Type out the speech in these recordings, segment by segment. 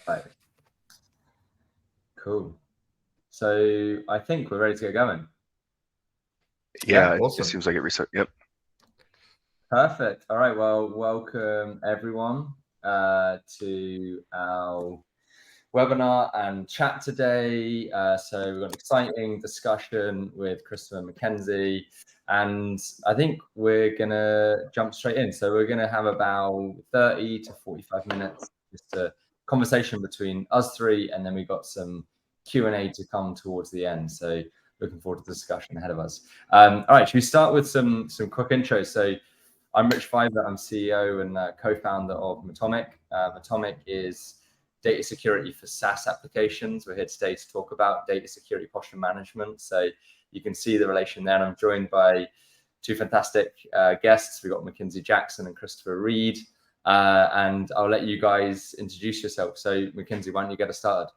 Right. Cool. So I think we're ready to get going. Yeah, awesome. It seems like it reset. Yep. Perfect. All right. Well, welcome everyone to our webinar and chat today. So we've got an exciting discussion with Christopher McKenzie, and I think we're going to jump straight in. So we're going to have about 30 to 45 minutes, just a conversation between us three, and then we've got some Q&A to come towards the end. So looking forward to the discussion ahead of us. All right, should we start with some quick intros? So I'm Rich Fiver. I'm CEO and co-founder of Matomic. Matomic is data security for SaaS applications. We're here today to talk about data security posture management. So you can see the relation there. And I'm joined by two fantastic guests. We've got Mackenzie Jackson and Christopher Reed. And I'll let you guys introduce yourself. So Mackenzie, why don't you get us started?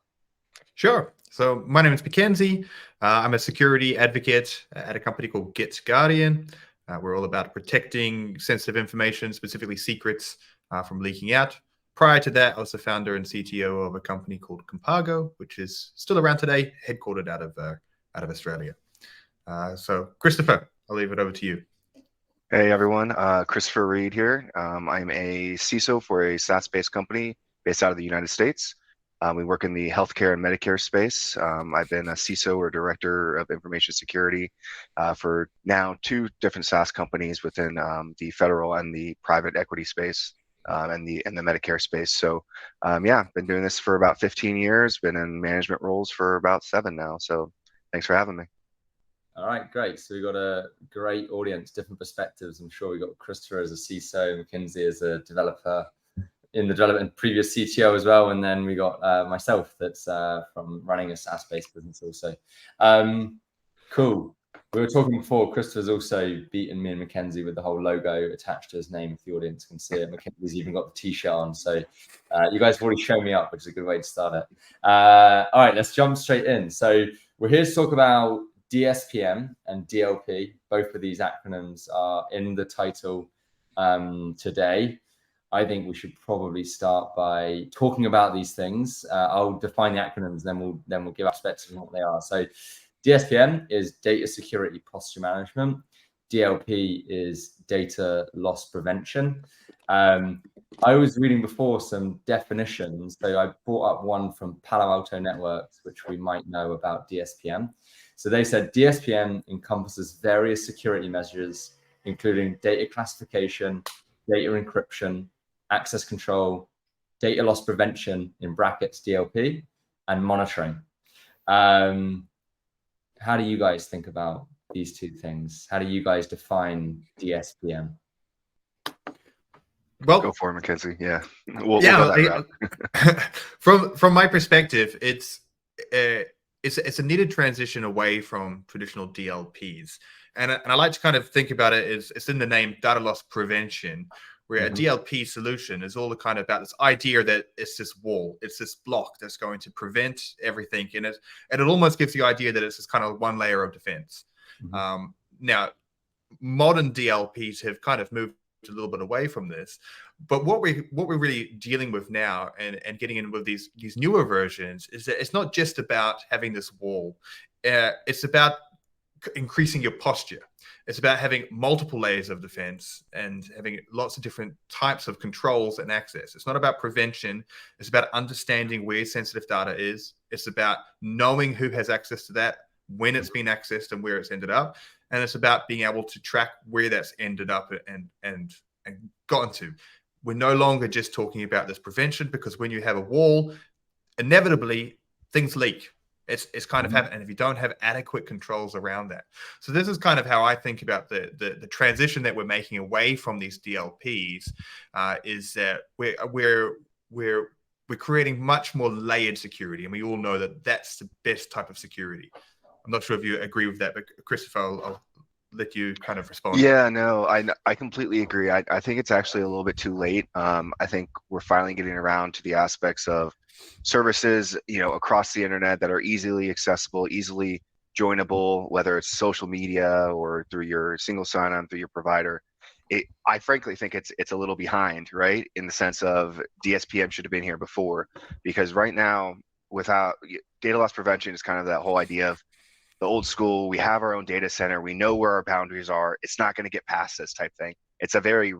Sure. So my name is Mackenzie. I'm a security advocate at a company called GetGuardian. We're all about protecting sensitive information, specifically secrets, from leaking out. Prior to that, I was the founder and CTO of a company called Compago, which is still around today, headquartered out of Australia. So Christopher, I'll leave it over to you. Hey everyone, Christopher Reed here. I'm a CISO for a SaaS-based company based out of the United States. We work in the healthcare and Medicare space. I've been a CISO or Director of Information Security for now 2 different SaaS companies within the federal and the private equity space and the Medicare space. So yeah, been doing this for about 15 years, been in management roles for about 7 now. So thanks for having me. All right, great. So we've got a great audience, different perspectives. I'm sure we've got Christopher as a CISO, Mackenzie as a developer in the development, previous CTO as well. And then we got myself that's from running a SaaS-based business also. Cool. We were talking before, Christopher's also beaten me and Mackenzie with the whole logo attached to his name, if the audience can see it. Mackenzie's even got the t-shirt on. So you guys have already shown me up, which is a good way to start it. All right, let's jump straight in. So we're here to talk about DSPM and DLP. Both of these acronyms are in the title today. I think we should probably start by talking about these things. I'll define the acronyms, then we'll give perspective on what they are. So DSPM is data security posture management. DLP is data loss prevention. I was reading before some definitions. So I brought up one from Palo Alto Networks, which we might know about DSPM. So they said DSPM encompasses various security measures, including data classification, data encryption, access control, data loss prevention, in brackets DLP, and monitoring. How do you guys think about these two things? How do you guys define DSPM? Well, go for it, Mackenzie. Yeah, we'll go that route. From my perspective, it's a needed transition away from traditional DLPs, and I like to kind of think about it as it's in the name data loss prevention, where a DLP solution is all kind of about this idea that it's this wall, it's this block that's going to prevent everything in it, and it almost gives the idea that it's this kind of one layer of defense. Now, modern DLPs have kind of moved a little bit away from this, but what we're really dealing with now and getting in with these newer versions is that it's not just about having this wall. It's about increasing your posture. It's about having multiple layers of defense and having lots of different types of controls and access. It's not about prevention. It's about understanding where sensitive data is. It's about knowing who has access to that, when it's been accessed and where it's ended up. And it's about being able to track where that's ended up and gotten to. We're no longer just talking about this prevention, because when you have a wall, inevitably things leak. It's kind of happening, and if you don't have adequate controls around that. So this is kind of how I think about the transition that we're making away from these DLPs, is that we're creating much more layered security, and we all know that that's the best type of security. I'm not sure if you agree with that, but Christopher, I'll let you kind of respond. Yeah, no, I completely agree. I think it's actually a little bit too late. I think we're finally getting around to the aspects of services, across the internet that are easily accessible, easily joinable, whether it's social media or through your single sign-on through your provider. I frankly think it's a little behind, right? In the sense of DSPM should have been here before, because right now, without data loss prevention is kind of that whole idea of the old school. We have our own data center. We know where our boundaries are. It's not going to get past this type thing. It's a very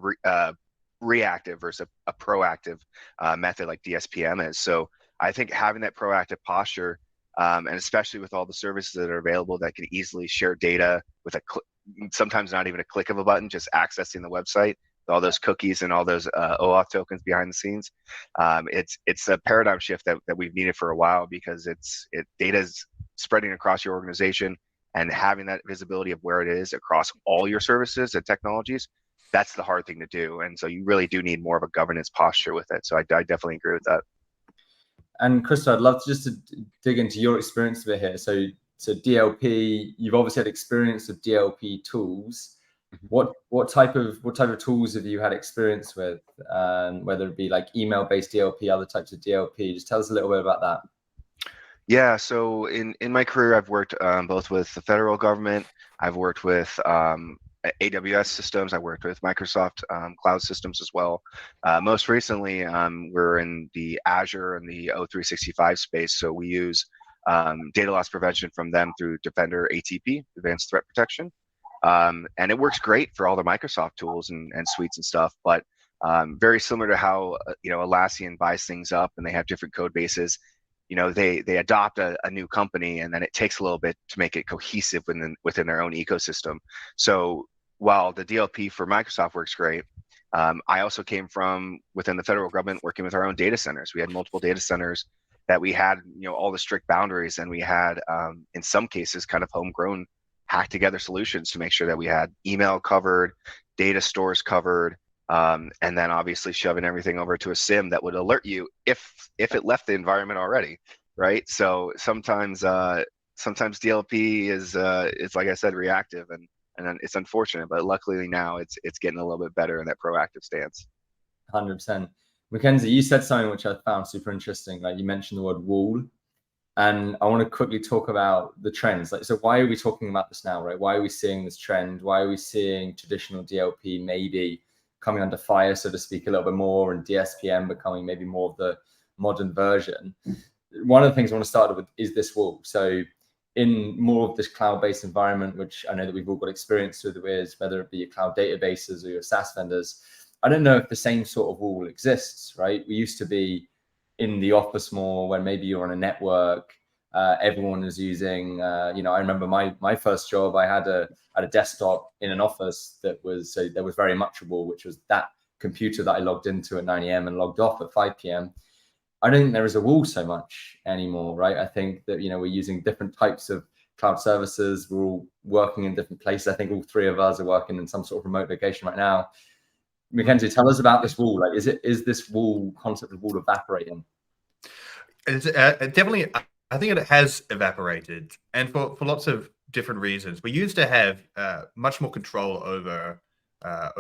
reactive versus a proactive method like DSPM is. So I think having that proactive posture, and especially with all the services that are available that can easily share data with sometimes not even a click of a button, just accessing the website, all those cookies and all those OAuth tokens behind the scenes. It's a paradigm shift that we've needed for a while, because data is spreading across your organization, and having that visibility of where it is across all your services and technologies, that's the hard thing to do. And so you really do need more of a governance posture with it. So I definitely agree with that. And Krista, I'd love to dig into your experience a bit here. So DLP, you've obviously had experience with DLP tools. What type of tools have you had experience with? Whether it be like email-based DLP, other types of DLP. Just tell us a little bit about that. Yeah, so in my career, I've worked both with the federal government. I've worked with AWS systems. I worked with Microsoft cloud systems as well. Most recently, we're in the Azure and the O365 space. So we use data loss prevention from them through Defender ATP, Advanced Threat Protection. And it works great for all the Microsoft tools and suites and stuff, but very similar to how Atlassian buys things up and they have different code bases. They adopt a new company, and then it takes a little bit to make it cohesive within their own ecosystem. So while the DLP for Microsoft works great, I also came from within the federal government working with our own data centers. We had multiple data centers that we had, all the strict boundaries, and we had, in some cases, kind of homegrown, hack together solutions to make sure that we had email covered, data stores covered, and then obviously shoving everything over to a SIM that would alert you if it left the environment already, right? So sometimes DLP is like I said, reactive, and it's unfortunate, but luckily now it's getting a little bit better in that proactive stance. 100%. Mackenzie, you said something which I found super interesting. Like you mentioned the word wall, and I want to quickly talk about the trends. So why are we talking about this now, right? Why are we seeing this trend? Why are we seeing traditional DLP maybe coming under fire, so to speak, a little bit more, and DSPM becoming maybe more of the modern version? One of the things I want to start with is this wall. So in more of this cloud-based environment, which I know that we've all got experience with, whether it be your cloud databases or your SaaS vendors, I don't know if the same sort of wall exists, right? We used to be in the office more when maybe you're on a network, everyone is using, I remember my first job, I had a desktop in an office that was, so there was very much a wall, which was that computer that I logged into at 9 a.m. and logged off at 5 p.m. I don't think there is a wall so much anymore, right? I think that, we're using different types of cloud services. We're all working in different places. I think all three of us are working in some sort of remote location right now. Mackenzie, tell us about this wall. Like, is this wall concept of wall evaporating? It's definitely, I think it has evaporated, and for lots of different reasons. We used to have much more control over our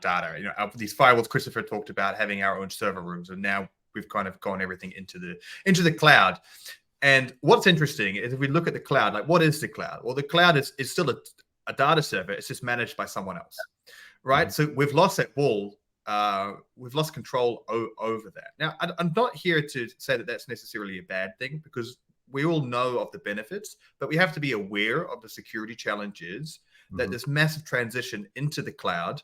data. These firewalls Christopher talked about, having our own server rooms, and now we've kind of gone everything into the cloud. And what's interesting is if we look at the cloud, like what is the cloud? Well, the cloud is still a data server. It's just managed by someone else, right? So we've lost that wall. We've lost control over that. Now, I'm not here to say that that's necessarily a bad thing, because we all know of the benefits, but we have to be aware of the security challenges that this massive transition into the cloud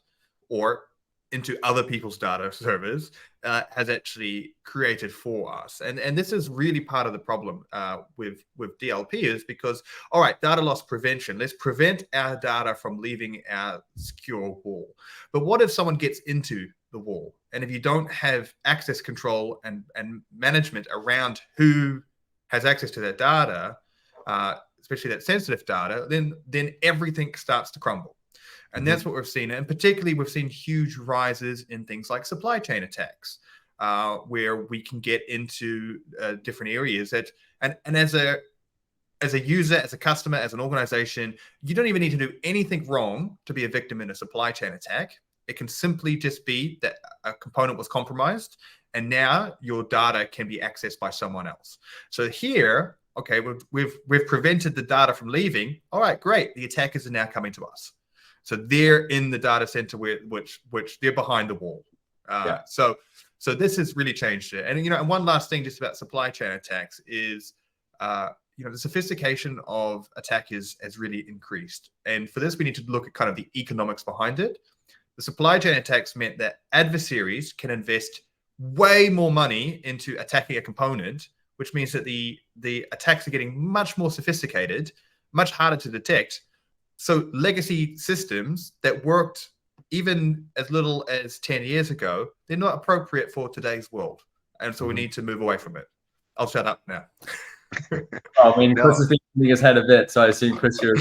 or into other people's data servers has actually created for us. And this is really part of the problem with DLP, is because, all right, data loss prevention, let's prevent our data from leaving our secure wall. But what if someone gets into the wall? And if you don't have access control and management around who has access to that data, especially that sensitive data, then everything starts to crumble. And that's what we've seen. And particularly, we've seen huge rises in things like supply chain attacks, where we can get into different areas that, and as a user, as a customer, as an organization, you don't even need to do anything wrong to be a victim in a supply chain attack. It can simply just be that a component was compromised, and now your data can be accessed by someone else. So here, okay, we've prevented the data from leaving. All right, great. The attackers are now coming to us. So they're in the data center which they're behind the wall. So this has really changed it. And and one last thing just about supply chain attacks is the sophistication of attackers has really increased. And for this, we need to look at kind of the economics behind it. The supply chain attacks meant that adversaries can invest way more money into attacking a component, which means that the attacks are getting much more sophisticated, much harder to detect. So legacy systems that worked even as little as 10 years ago, they're not appropriate for today's world. And so we need to move away from it. I'll shut up now. I mean, Chris has been thinking his head a bit, so I assume Chris, you're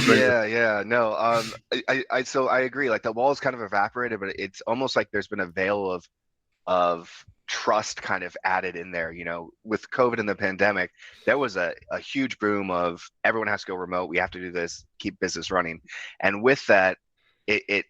no. I agree. Like the wall's kind of evaporated, but it's almost like there's been a veil of trust kind of added in there. With COVID and the pandemic, there was a huge boom of everyone has to go remote. We have to do this, keep business running. And with that, it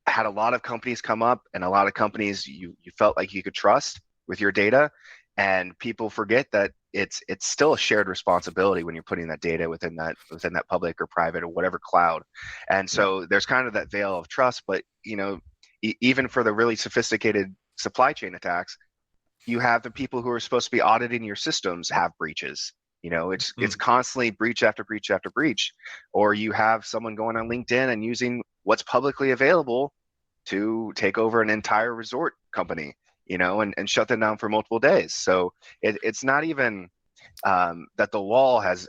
had a lot of companies come up, and a lot of companies you felt like you could trust with your data. And people forget that it's still a shared responsibility when you're putting that data within that public or private or whatever cloud. And so there's kind of that veil of trust. But even for the really sophisticated supply chain attacks, you have the people who are supposed to be auditing your systems have breaches. It's constantly breach after breach after breach. Or you have someone going on LinkedIn and using what's publicly available to take over an entire resort company, and shut them down for multiple days. So it's not even that the wall has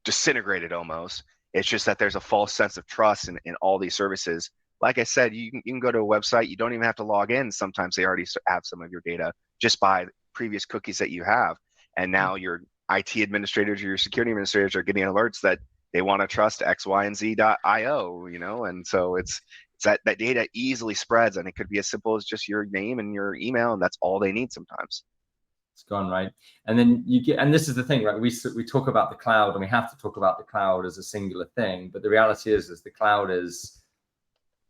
disintegrated almost. It's just that there's a false sense of trust in all these services. Like I said, you can go to a website. You don't even have to log in. Sometimes they already have some of your data just by previous cookies that you have. And now your IT administrators or your security administrators are getting alerts that they want to trust X, Y, and Z.io, and so it's that data easily spreads, and it could be as simple as just your name and your email, and that's all they need sometimes. It's gone, right? And then and this is the thing, right? We talk about the cloud, and we have to talk about the cloud as a singular thing, but the reality is the cloud is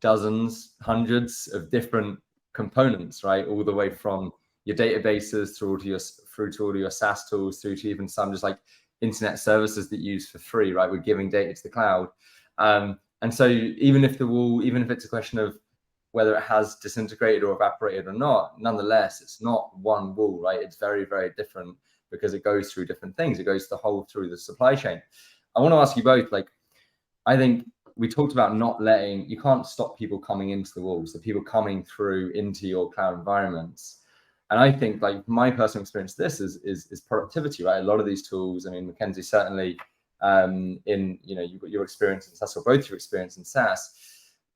dozens, hundreds of different components, right? All the way from your databases through to all your SaaS tools, through to even some just like internet services that you use for free, right? We're giving data to the cloud. And so even if it's a question of whether it has disintegrated or evaporated or not, nonetheless, it's not one wall, right? It's very, very different because it goes through different things. It goes through the supply chain. I want to ask you both, I think we talked about you can't stop people coming into the walls, the people coming through into your cloud environments. And I think my personal experience, this is productivity, right? A lot of these tools, I mean, Mackenzie, certainly you've got your experience in SaaS, or both your experience in SaaS,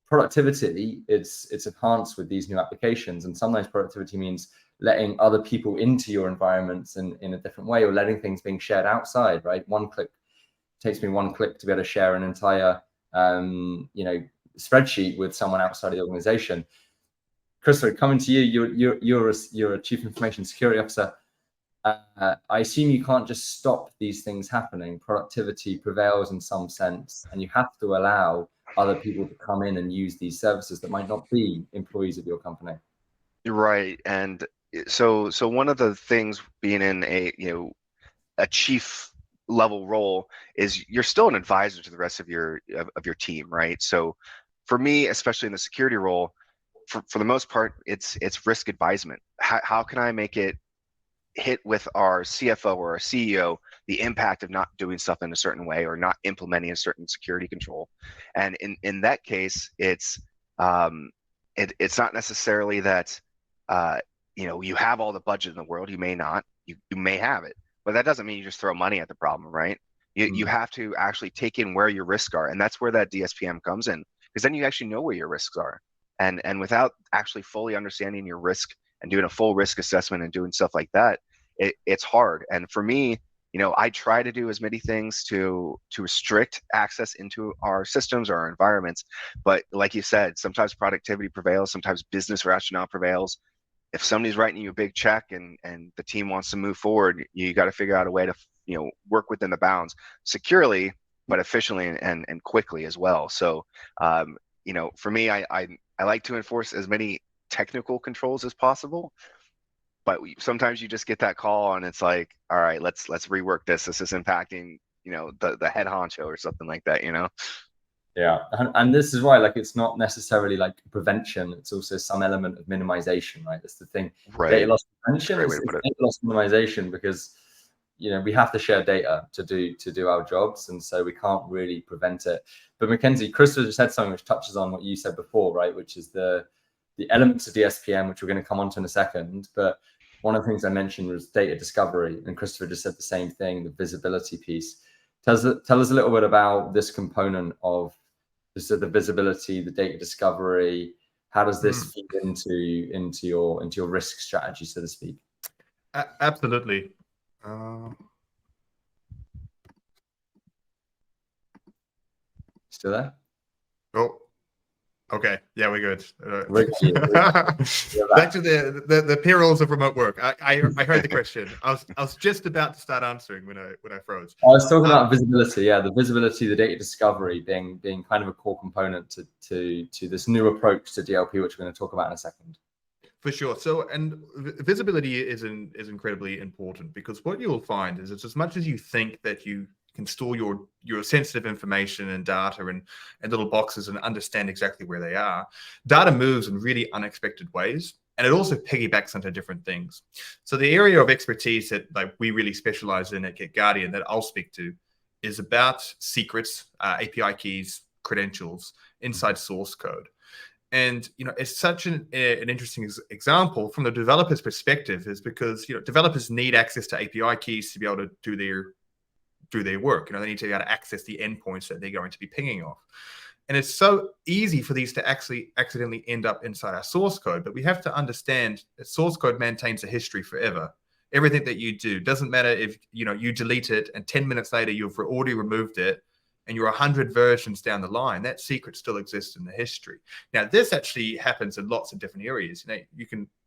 productivity, it's enhanced with these new applications. And sometimes productivity means letting other people into your environments in a different way, or letting things being shared outside, right? Takes me one click to be able to share an entire spreadsheet with someone outside of the organization. Christopher, coming to you, you're a chief information security officer. I assume you can't just stop these things happening. Productivity prevails in some sense, and you have to allow other people to come in and use these services that might not be employees of your company. Right. And so one of the things being in a chief level role is you're still an advisor to the rest of your team, right? So for me, especially in the security role, for the most part, it's risk advisement. How can I make it hit with our CFO or our CEO the impact of not doing stuff in a certain way or not implementing a certain security control? And in that case, it's not necessarily that you have all the budget in the world. You may not. You may have it, but that doesn't mean you just throw money at the problem, right? You have to actually take in where your risks are, and that's where that DSPM comes in, because then you actually know where your risks are. And without actually fully understanding your risk and doing a full risk assessment and doing stuff like that, it's hard. And for me, I try to do as many things to restrict access into our systems or our environments. But like you said, sometimes productivity prevails, sometimes business rationale prevails. If somebody's writing you a big check and the team wants to move forward, you got to figure out a way to work within the bounds securely, but efficiently and quickly as well. So for me, I like to enforce as many technical controls as possible, but sometimes you just get that call and it's like, all right, let's rework this. This is impacting, the head honcho or something like that, Yeah, and this is why, like, it's not necessarily like prevention, it's also some element of minimization, right? That's the thing. Right. Data loss prevention Great is way to put it. data loss minimization, because we have to share data to do our jobs, and so we can't really prevent it. But Mackenzie, Chris just said something which touches on what you said before, right? Which is the elements of DSPM, which we're going to come on to in a second. But one of the things I mentioned was data discovery, and Christopher just said the same thing, the visibility piece. Tell us a little bit about this component of the visibility, the data discovery. How does this feed into your risk strategy, so to speak? Absolutely. Still there? Oh, okay. Yeah, we're good. Back to the perils of remote work. I heard the question. I was just about to start answering when I froze. I was talking about visibility. Yeah, the visibility, the data discovery being kind of a core component to this new approach to DLP, which we're going to talk about in a second. For sure. So, and visibility is incredibly important, because what you'll find is it's as much as you think that you can store your sensitive information and data and little boxes and understand exactly where they are, data moves in really unexpected ways. And it also piggybacks onto different things. So the area of expertise that we really specialize in at GetGuardian that I'll speak to is about secrets, API keys, credentials inside source code. And it's such an interesting example from the developer's perspective, is because developers need access to API keys to be able to do their work. They need to be able to access the endpoints that they're going to be pinging off. And it's so easy for these to actually accidentally end up inside our source code. But we have to understand that source code maintains a history forever. Everything that you do doesn't matter if you delete it and 10 minutes later you've already removed it, and you're 100 versions down the line, that secret still exists in the history. Now, this actually happens in lots of different areas.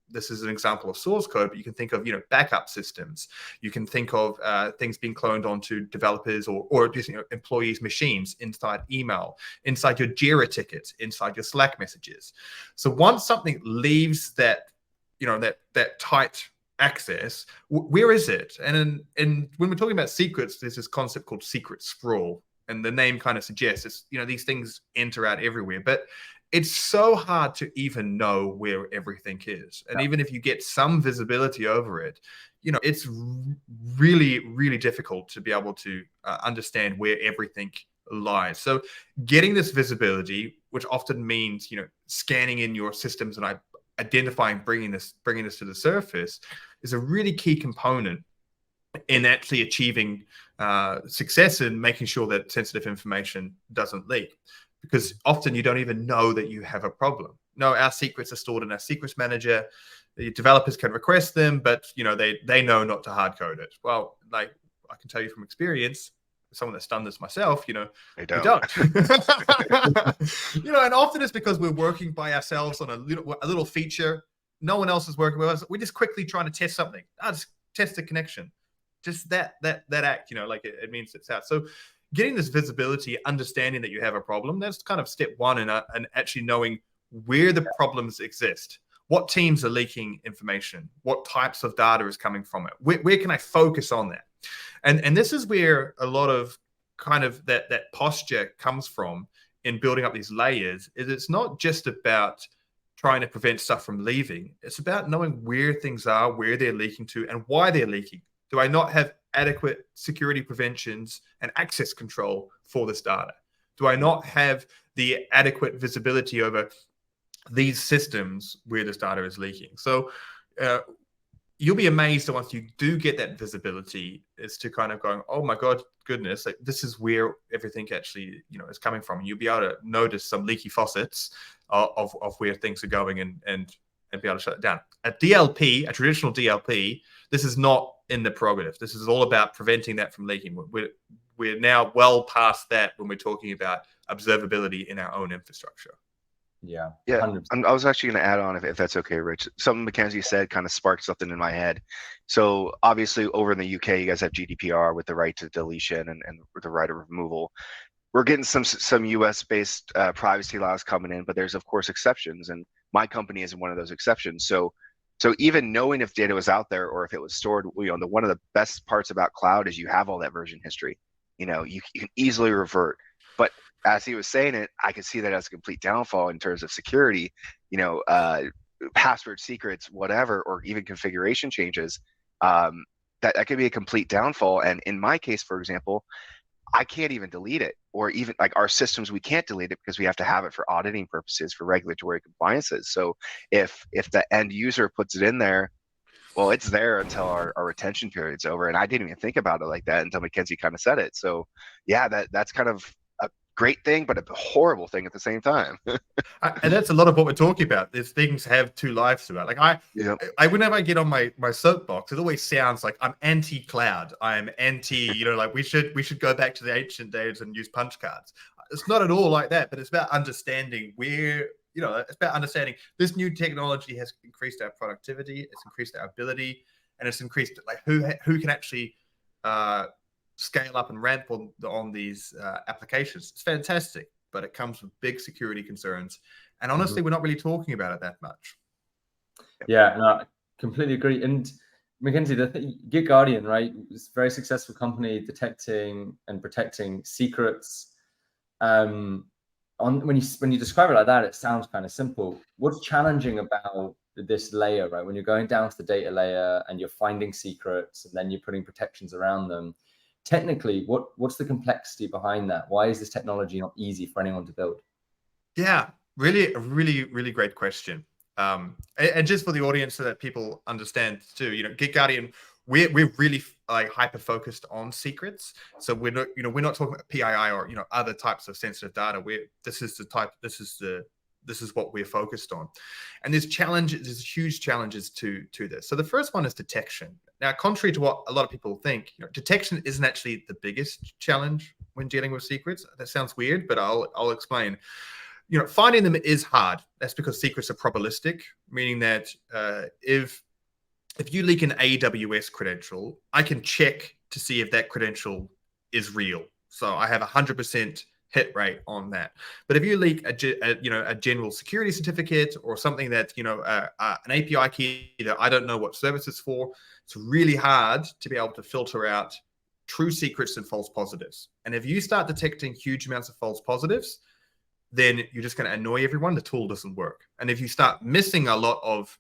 This is an example of source code, but you can think of, backup systems. You can think of things being cloned onto developers or just, employees' machines inside email, inside your Jira tickets, inside your Slack messages. So once something leaves that tight access, where is it? And when we're talking about secrets, there's this concept called secret sprawl. And the name kind of suggests it's, these things enter out everywhere, but it's so hard to even know where everything is. And even if you get some visibility over it, it's really, really difficult to be able to understand where everything lies. So getting this visibility, which often means, scanning in your systems and identifying, bringing this to the surface, is a really key component in actually achieving success in making sure that sensitive information doesn't leak, because often you don't even know that you have a problem. No, our secrets are stored in our secrets manager. The developers can request them, but they know not to hard code it. Well, I can tell you from experience, someone that's done this myself, they don't. And often it's because we're working by ourselves on a little feature. No one else is working with us. We're just quickly trying to test something. Just test the connection. Just that act, it means it's out. So getting this visibility, understanding that you have a problem, that's kind of step one in actually knowing where the problems exist. What teams are leaking information? What types of data is coming from it? Where can I focus on that? And this is where a lot of kind of that posture comes from in building up these layers. It's not just about trying to prevent stuff from leaving. It's about knowing where things are, where they're leaking to, and why they're leaking. Do I not have adequate security preventions and access control for this data? Do I not have the adequate visibility over these systems where this data is leaking? So you'll be amazed that once you do get that visibility, is to kind of going, oh my goodness, this is where everything actually is coming from. You'll be able to notice some leaky faucets of where things are going and be able to shut it down. A DLP, a traditional DLP, this is not in the prerogative. This is all about preventing that from leaking. We're now well past that when we're talking about observability in our own infrastructure. Yeah. I was actually going to add on, if that's okay, Rich. Something Mackenzie said kind of sparked something in my head. So obviously over in the UK, you guys have GDPR with the right to deletion and the right of removal. We're getting some US-based privacy laws coming in, but there's of course exceptions, and my company is one of those exceptions. So even knowing if data was out there or if it was stored, one of the best parts about cloud is you have all that version history. You can easily revert. But as he was saying it, I could see that as a complete downfall in terms of security, password secrets, whatever, or even configuration changes. That could be a complete downfall. And in my case, for example, I can't even delete it, or even like our systems, we can't delete it because we have to have it for auditing purposes, for regulatory compliances. So if the end user puts it in there, well, it's there until our retention period's over. And I didn't even think about it like that until Mackenzie kind of said it. So yeah, that's kind of a great thing, but a horrible thing at the same time. And that's a lot of what we're talking about. These things have two lives to it. Like I whenever I get on my soapbox, it always sounds like I'm anti-cloud. I'm anti, like we should go back to the ancient days and use punch cards. It's not at all like that, but it's about understanding where, it's about understanding this new technology has increased our productivity, it's increased our ability, and it's increased like who can actually scale up and ramp on these applications. It's fantastic, but it comes with big security concerns. And honestly, we're not really talking about it that much. Yeah, no, I completely agree. And Mackenzie, Git Guardian, right? It's a very successful company detecting and protecting secrets. When you describe it like that, it sounds kind of simple. What's challenging about this layer, right? When you're going down to the data layer and you're finding secrets and then you're putting protections around them, technically, what's the complexity behind that? Why is this technology not easy for anyone to build? Yeah, really, a really, really great question. And just for the audience, so that people understand too, Git Guardian, we're really like hyper focused on secrets. So we're not talking about PII or other types of sensitive data. This is what we're focused on. And there's huge challenges to this. So the first one is detection. Now, contrary to what a lot of people think, detection isn't actually the biggest challenge when dealing with secrets. That sounds weird, but I'll explain. Finding them is hard. That's because secrets are probabilistic, meaning that if you leak an AWS credential, I can check to see if that credential is real. So I have 100% hit rate on that. But if you leak a general security certificate or something that an API key that I don't know what service it's for, it's really hard to be able to filter out true secrets and false positives. And if you start detecting huge amounts of false positives, then you're just going to annoy everyone. The tool doesn't work. And if you start missing a lot of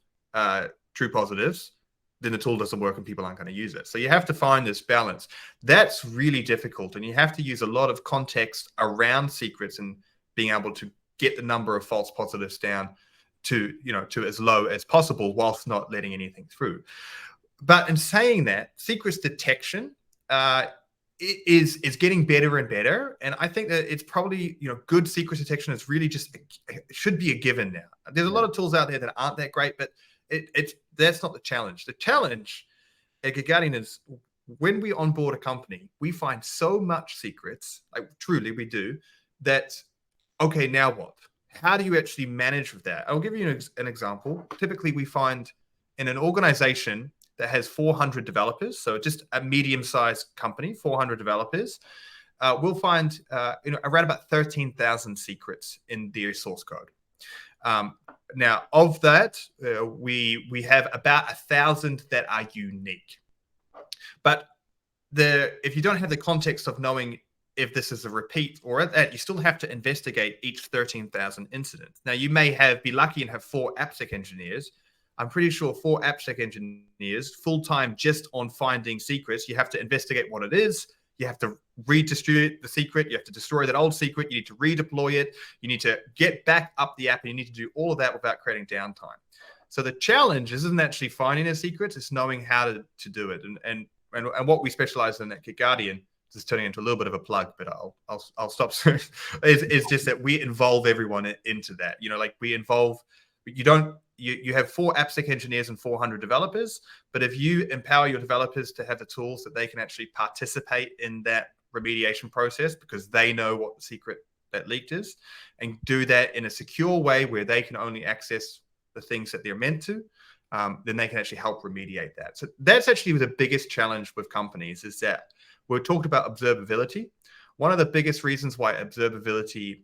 true positives, then the tool doesn't work and people aren't going to use it. So you have to find this balance. That's really difficult. And you have to use a lot of context around secrets and being able to get the number of false positives down to as low as possible whilst not letting anything through. But in saying that, secrets detection is getting better and better. And I think that it's probably, good secret detection is really should be a given now. There's a lot of tools out there that aren't that great, but that's not the challenge. The challenge at Git Guardian is when we onboard a company, we find so much secrets, like truly we do, that, okay, now what? How do you actually manage with that? I'll give you an example. Typically, we find in an organization that has 400 developers, so just a medium-sized company, 400 developers, we'll find around about 13,000 secrets in their source code. Now, of that, we have about 1,000 that are unique. But if you don't have the context of knowing if this is a repeat or that, you still have to investigate each 13,000 incidents. Now, you may be lucky and have 4 AppSec engineers. I'm pretty sure 4 AppSec engineers full-time just on finding secrets. You have to investigate what it is. You have to redistribute the secret. You have to destroy that old secret. You need to redeploy it. You need to get back up the app, and you need to do all of that without creating downtime. So the challenge isn't actually finding the secrets; it's knowing how to do it. And what we specialize in at Git Guardian, this is turning into a little bit of a plug, but I'll stop soon. is just that we involve everyone into that. We involve. You have 4 AppSec engineers and 400 developers, but if you empower your developers to have the tools that they can actually participate in that remediation process because they know what the secret that leaked is, and do that in a secure way where they can only access the things that they're meant to, then they can actually help remediate that. So that's actually the biggest challenge with companies is that we talked about observability. One of the biggest reasons why observability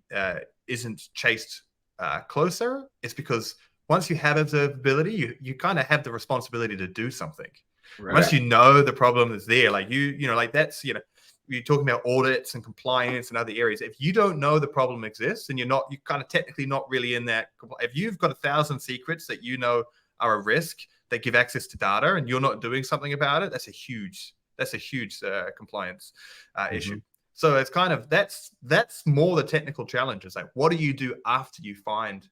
isn't chased closer is because once you have observability, you kind of have the responsibility to do something. Right. Once you know the problem is there, that's you're talking about audits and compliance and other areas, if you don't know the problem exists and you're kind of technically not really in that, if you've got 1,000 secrets that you know are a risk that give access to data and you're not doing something about it, that's a huge compliance issue. So it's kind of that's more the technical challenge. It's like, what do you do after you find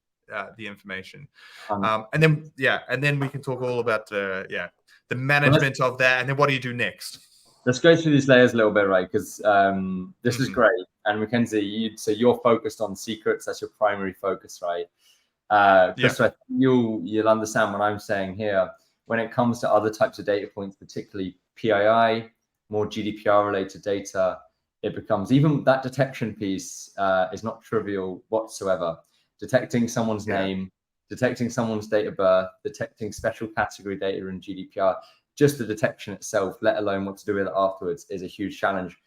the information? And then we can talk all about the management of that, and then what do you do next? Let's go through these layers a little bit, right? Because this is great. And Mackenzie, so you're focused on secrets. That's your primary focus, right? Chris, you'll understand what I'm saying here. When it comes to other types of data points, particularly PII, more GDPR-related data, it becomes, even that detection piece is not trivial whatsoever. Detecting someone's name, detecting someone's date of birth, detecting special category data in GDPR, just the detection itself, let alone what to do with it afterwards, is a huge challenge.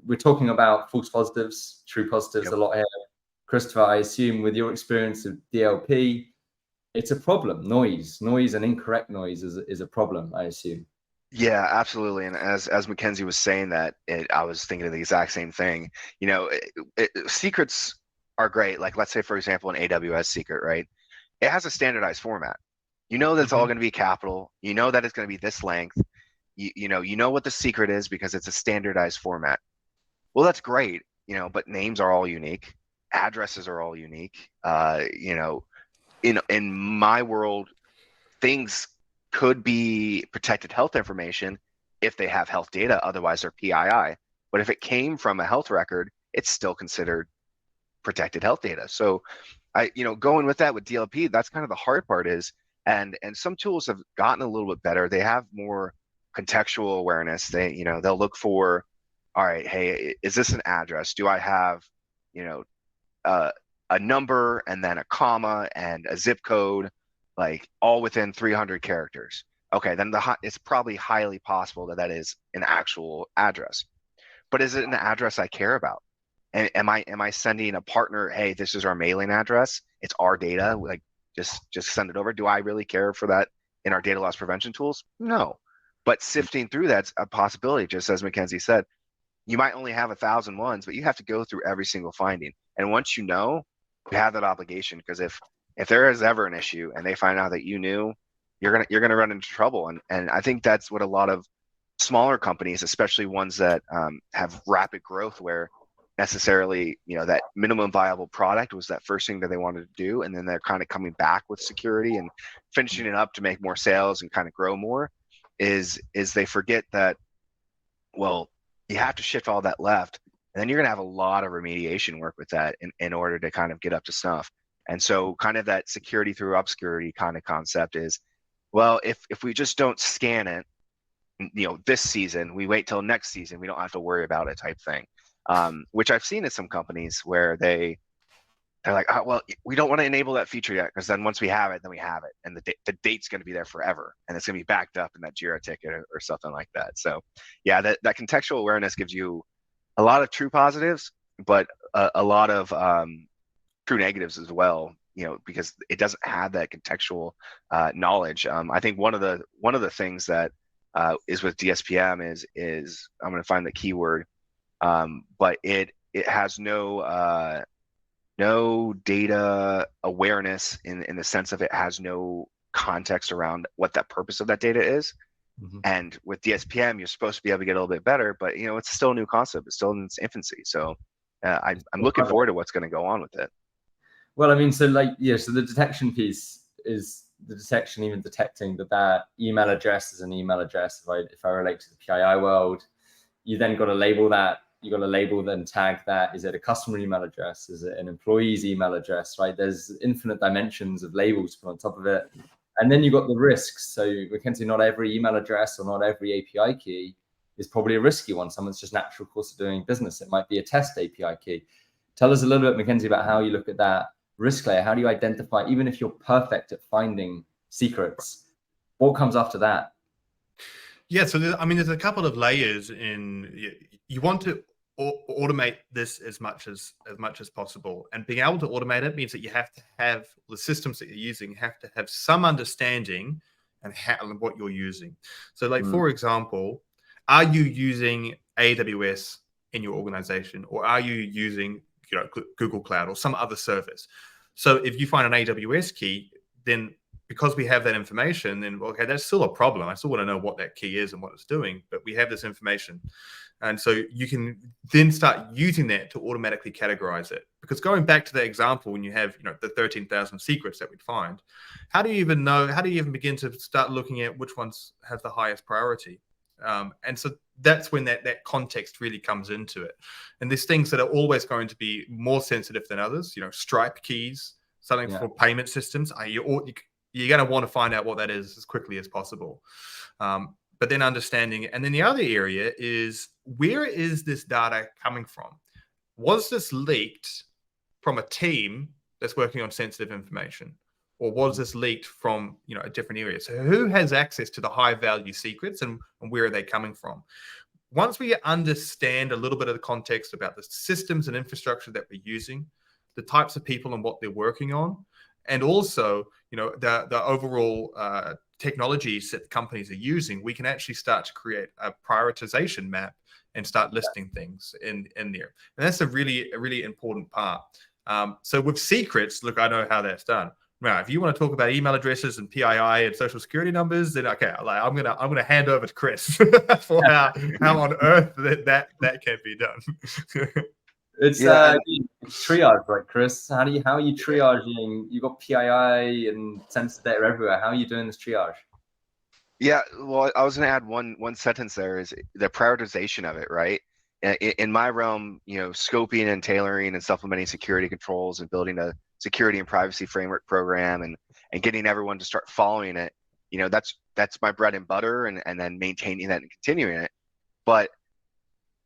We're talking about false positives, true positives a lot here. Christopher, I assume with your experience of DLP, it's a problem. Noise and incorrect noise is a problem, I assume. Yeah, absolutely. And as Mackenzie was saying that, I was thinking of the exact same thing. You know, secrets are great. Like, let's say, for example, an AWS secret, right? It has a standardized format. You know that it's all going to be capital. You know that it's going to be this length. You know what the secret is because it's a standardized format. Well, that's great, but names are all unique. Addresses are all unique. In my world, things could be protected health information if they have health data, otherwise they're PII. But if it came from a health record, it's still considered protected health data. So going with that with DLP, that's kind of the hard part is, and some tools have gotten a little bit better. They have more contextual awareness. They'll look for, all right, hey, is this an address? Do I have, a number and then a comma and a zip code, like all within 300 characters? Okay, then it's probably highly possible that is an actual address. But is it an address I care about? And am I sending a partner, hey, this is our mailing address, it's our data, like just send it over? Do I really care for that in our data loss prevention tools? No. But sifting through that's a possibility, just as Mackenzie said. You might only have 1,000 ones, but you have to go through every single finding. And once you know, you have that obligation, because if there is ever an issue and they find out that you knew, you're gonna run into trouble. And I think that's what a lot of smaller companies, especially ones that have rapid growth, where necessarily that minimum viable product was that first thing that they wanted to do, and then they're kind of coming back with security and finishing it up to make more sales and kind of grow more, is they forget that, well, you have to shift all that left, and then you're going to have a lot of remediation work with that in order to kind of get up to snuff. And so kind of that security through obscurity kind of concept is, well, if we just don't scan it, this season, we wait till next season, we don't have to worry about it type thing. Which I've seen in some companies where they're like, oh, well, we don't want to enable that feature yet, because then once we have it, then we have it, and the date's going to be there forever, and it's going to be backed up in that Jira ticket or something like that. So yeah, that contextual awareness gives you a lot of true positives, but a lot of true negatives as well, because it doesn't have that contextual knowledge. I think one of the things that is with DSPM is I'm going to find the keyword, but it has no data awareness in the sense of it has no context around what that purpose of that data is. And with DSPM, you're supposed to be able to get a little bit better, but it's still a new concept. It's still in its infancy. So I'm looking forward to what's going to go on with it. Well, I mean, so the detection piece is the detection, even detecting that email address is an email address. If I relate to the PII world, you then got to label that. You got to label, then tag that. Is it a customer email address? Is it an employee's email address? Right? There's infinite dimensions of labels put on top of it. And then you got the risks. So we can say not every email address or not every API key is probably a risky one. Someone's just natural course of doing business. It might be a test API key. Tell us a little bit, Mackenzie, about how you look at that risk layer. How do you identify, even if you're perfect at finding secrets, what comes after that? Yeah, so there's a couple of layers in. You want to automate this as much as possible, and being able to automate it means that you have to have the systems that you're using have to have some understanding and what you're using. So, like for example, are you using AWS in your organization, or are you using Google Cloud or some other service? So if you find an AWS key, then because we have that information, then okay, that's still a problem. I still want to know what that key is and what it's doing, but we have this information. And so you can then start using that to automatically categorize it. Because going back to the example, when you have the 13,000 secrets that we'd find, how do you even know? How do you even begin to start looking at which ones have the highest priority? And so that's when that context really comes into it. And there's things that are always going to be more sensitive than others. Stripe keys, something for payment systems. You're going to want to find out what that is as quickly as possible. But then understanding it. And then the other area is, where is this data coming from? Was this leaked from a team that's working on sensitive information? Or was this leaked from a different area? So who has access to the high value secrets, and where are they coming from? Once we understand a little bit of the context about the systems and infrastructure that we're using, the types of people and what they're working on, and also the overall technologies that companies are using, we can actually start to create a prioritization map and start listing things in there. And that's a really important part. So with secrets, look, I know how that's done. Now, if you want to talk about email addresses and PII and social security numbers, then okay, I'm gonna hand over to Chris for how on earth that can be done. It's triage, right, Chris? How are you triaging? You got PII and sensitive data everywhere. How are you doing this triage? Yeah, well, I was going to add one sentence there, is the prioritization of it, right? In my realm, scoping and tailoring and supplementing security controls and building a security and privacy framework program and getting everyone to start following it, that's my bread and butter, and then maintaining that and continuing it. But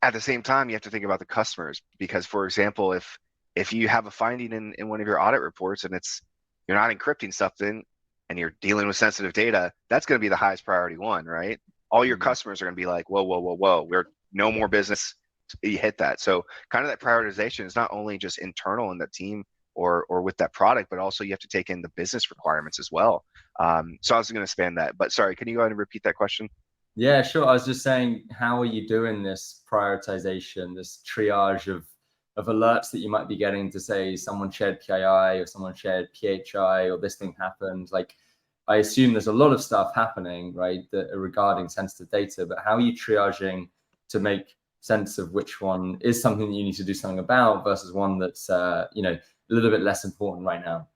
at the same time, you have to think about the customers, because, for example, if you have a finding in one of your audit reports and you're not encrypting something and you're dealing with sensitive data, that's going to be the highest priority one, right? All your customers are going to be like, whoa, we're no more business. You hit that. So kind of that prioritization is not only just internal in the team or with that product, but also you have to take in the business requirements as well. So I was going to span that, but sorry, can you go ahead and repeat that question? Yeah, sure. I was just saying, how are you doing this prioritization, this triage of alerts that you might be getting to say someone shared PII or someone shared PHI or this thing happened? Like, I assume there's a lot of stuff happening, right, that are regarding sensitive data, but how are you triaging to make sense of which one is something that you need to do something about versus one that's, a little bit less important right now?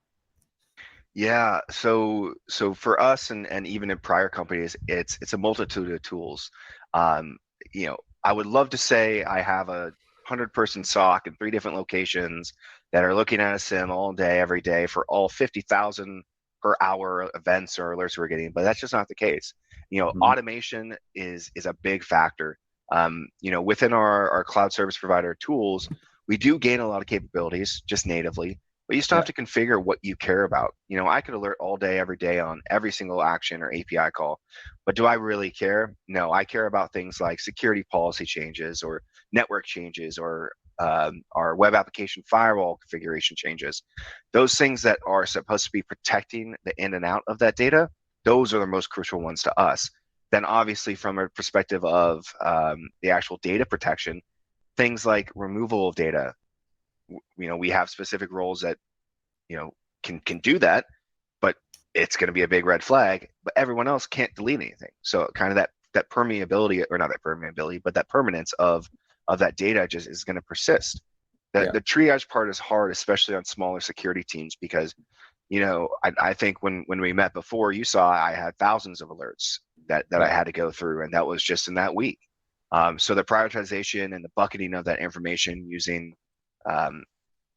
Yeah, so for us and even in prior companies, it's a multitude of tools. I would love to say I have a 100-person SOC in 3 different locations that are looking at a SIM all day, every day for all 50,000 per hour events or alerts we're getting, but that's just not the case. Automation is a big factor. Within our cloud service provider tools, we do gain a lot of capabilities just natively, but you still have to configure what you care about. I could alert all day, every day on every single action or API call, but do I really care? No, I care about things like security policy changes or network changes or our web application firewall configuration changes. Those things that are supposed to be protecting the in and out of that data, those are the most crucial ones to us. Then obviously from a perspective of the actual data protection, things like removal of data, we have specific roles that can do that, but it's going to be a big red flag. But everyone else can't delete anything. So kind of that permeability, or not that permeability, but that permanence of that data just is going to persist. The triage part is hard, especially on smaller security teams, because I think when we met before, you saw I had thousands of alerts that I had to go through, and that was just in that week. So the prioritization and the bucketing of that information using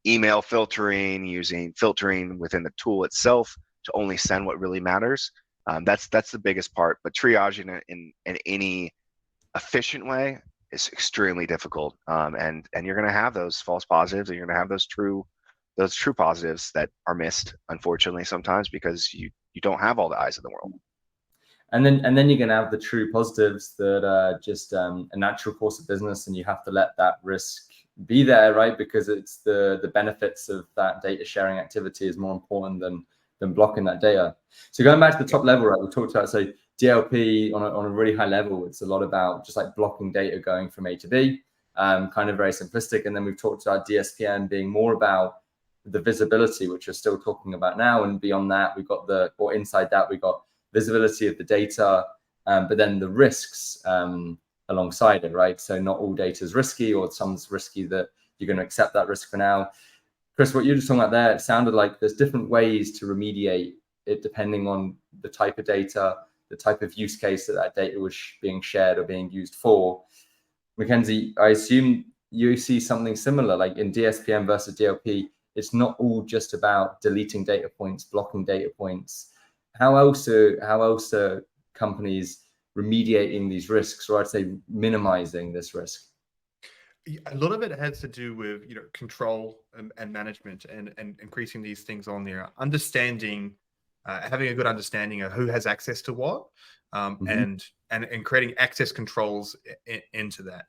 email filtering, using filtering within the tool itself to only send what really matters. That's the biggest part. But triaging it in any efficient way is extremely difficult. And you're going to have those false positives, and you're going to have those true positives that are missed, unfortunately, sometimes, because you don't have all the eyes in the world. And then you're going to have the true positives that are just a natural course of business, and you have to let that risk be there, right? Because it's the benefits of that data sharing activity is more important than than blocking that data. So going back to the top level, right, we talked about, so DLP on a really high level, it's a lot about just like blocking data going from A to B, kind of very simplistic. And then we've talked about DSPM being more about the visibility, which we're still talking about now. And beyond that, we've got or inside that, we've got visibility of the data, but then the risks alongside it, right? So not all data is risky, or some's risky that you're going to accept that risk for now. Chris, what you were just talking about there, it sounded like there's different ways to remediate it depending on the type of data, the type of use case that data was being shared or being used for. Mackenzie, I assume you see something similar, like in DSPM versus DLP, it's not all just about deleting data points, blocking data points. How else are companies remediating these risks, or I'd say minimizing this risk? A lot of it has to do with control and management, and increasing these things on there, understanding, having a good understanding of who has access to what, and creating access controls into that.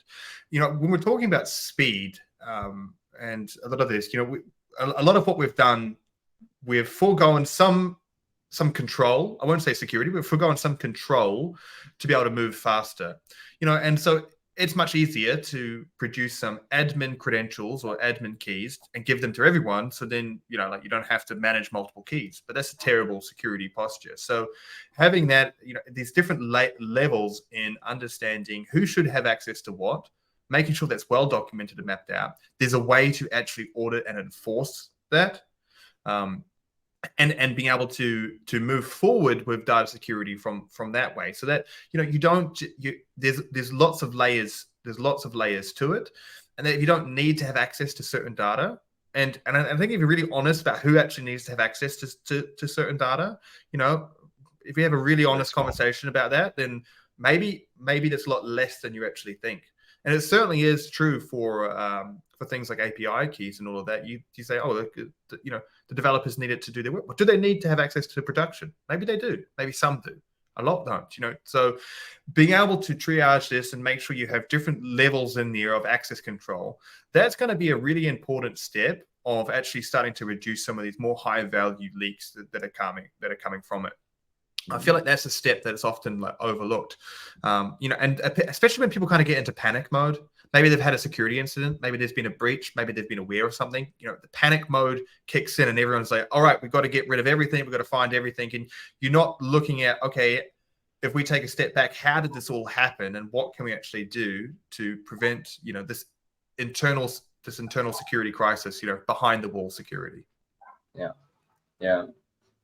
When we're talking about speed, and a lot of this, a lot of what we've done, we've foregone some control. I won't say security, but we've foregone some control to be able to move faster. And so it's much easier to produce some admin credentials or admin keys and give them to everyone. So then, you don't have to manage multiple keys, but that's a terrible security posture. So having that, these different levels in understanding who should have access to what, making sure that's well documented and mapped out. There's a way to actually audit and enforce that. And being able to move forward with data security from that way, so that there's lots of layers to it, and that you don't need to have access to certain data. And I think if you're really honest about who actually needs to have access to certain data, if you have a really honest conversation about that, then maybe that's a lot less than you actually think. And it certainly is true for things like API keys and all of that. You say, the developers need it to do their work. But do they need to have access to production? Maybe they do. Maybe some do. A lot don't. So being able to triage this and make sure you have different levels in there of access control, that's going to be a really important step of actually starting to reduce some of these more high value leaks that are coming from it. I feel like that's a step that's often overlooked, and especially when people kind of get into panic mode. Maybe they've had a security incident, maybe there's been a breach, maybe they've been aware of something. The panic mode kicks in, and everyone's like, "All right, we've got to get rid of everything. We've got to find everything." And you're not looking at, okay, if we take a step back, how did this all happen, and what can we actually do to prevent, this internal security crisis, behind the wall security. Yeah.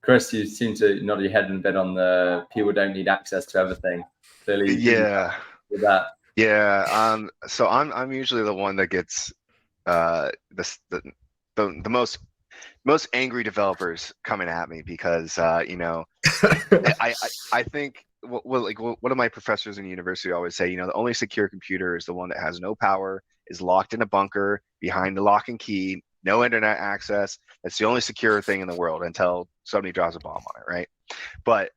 Chris, you seem to nod your head in a bit on the people don't need access to everything. Clearly, yeah, with that. Yeah. So I'm usually the one that gets the most angry developers coming at me, because I think one of my professors in university always say, the only secure computer is the one that has no power, is locked in a bunker behind the lock and key, no internet access. That's the only secure thing in the world until somebody drops a bomb on it, right? But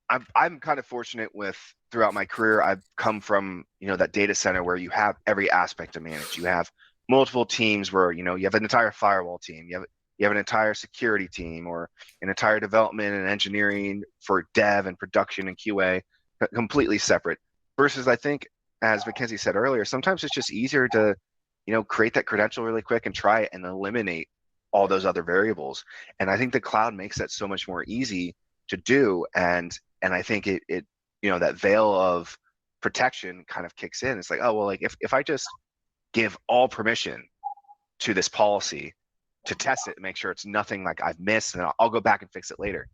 I'm kind of fortunate with, throughout my career, I've come from that data center where you have every aspect to manage. You have multiple teams where you have an entire firewall team, you have an entire security team, or an entire development and engineering for dev and production and QA, completely separate. Versus, I think, as Mackenzie said earlier, sometimes it's just easier to create that credential really quick and try it and eliminate all those other variables. And I think the cloud makes that so much more easy to do. And I think it that veil of protection kind of kicks in. It's like, oh, well, like if I just give all permission to this policy to test it and make sure it's nothing like I've missed, and I'll go back and fix it later.